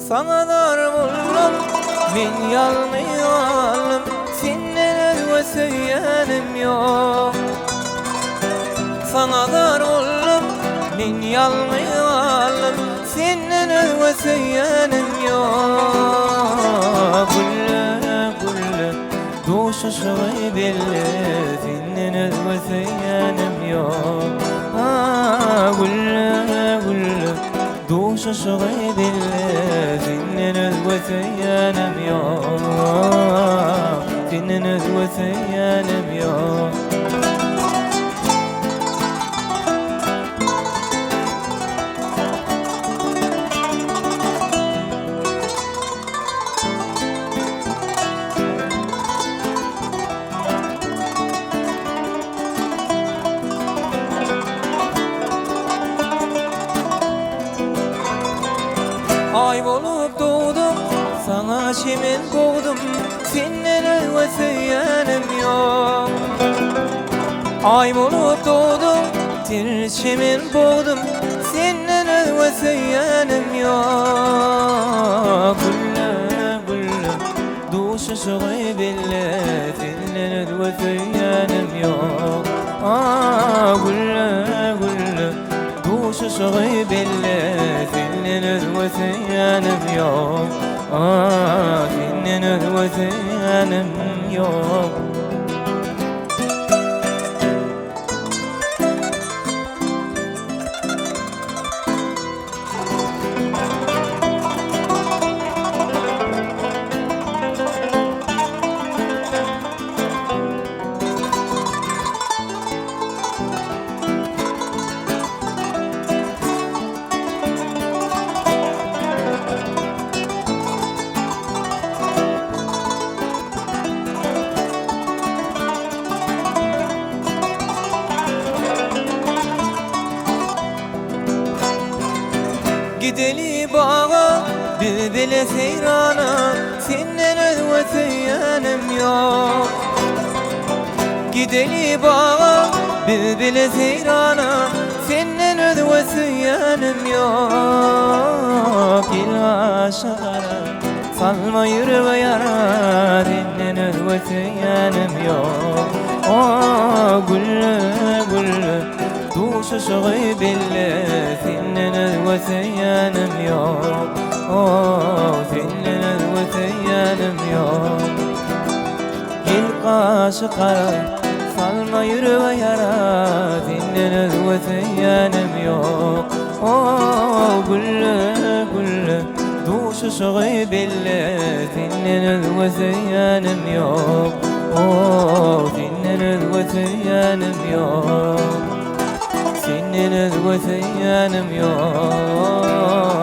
Sana dar buldum min yalmayalım, senden özge söyleyenim yok. Sana dar buldum min yalmayalım, senden özge söyleyenim yok. Gülle gülle duşu şoy belli, senden özge söyleyenim yok. Gülle gülle duşu şoy belli, senden özge söyleyenim yok. Senden özge söyleyenim yok. Ay bolup doğdum, sana çimen boğdum, senden özge söyleyenim yok. Ay bolup doğdum, tir çimen boğdum, senden özge söyleyenim yok. Gülle gülle duşu şoy belli, senden özge söyleyenim yok. Gülle gülle duşu şoy belli, senden özge söyleyenim yok. Senden özge söyleyenim yok. Gideli bağa, bülbüle seyrana, senden özge söyleyenim yok. Gideli bağa, bülbüle seyrana, senden özge söyleyenim yok. Gel aşıklara, salma yüreğe yara, senden özge söyleyenim yok. Gülle gülle duşu şoy belli, senden özge söyleyenim yok. Senden özge söyleyenim yok. Gel kaşıklara, salma yüreğe yara, senden özge söyleyenim yok. Gülle gülle duşu şoy belli, senden özge söyleyenim yok. Senden özge söyleyenim yok. Senden özge söyleyenim yok.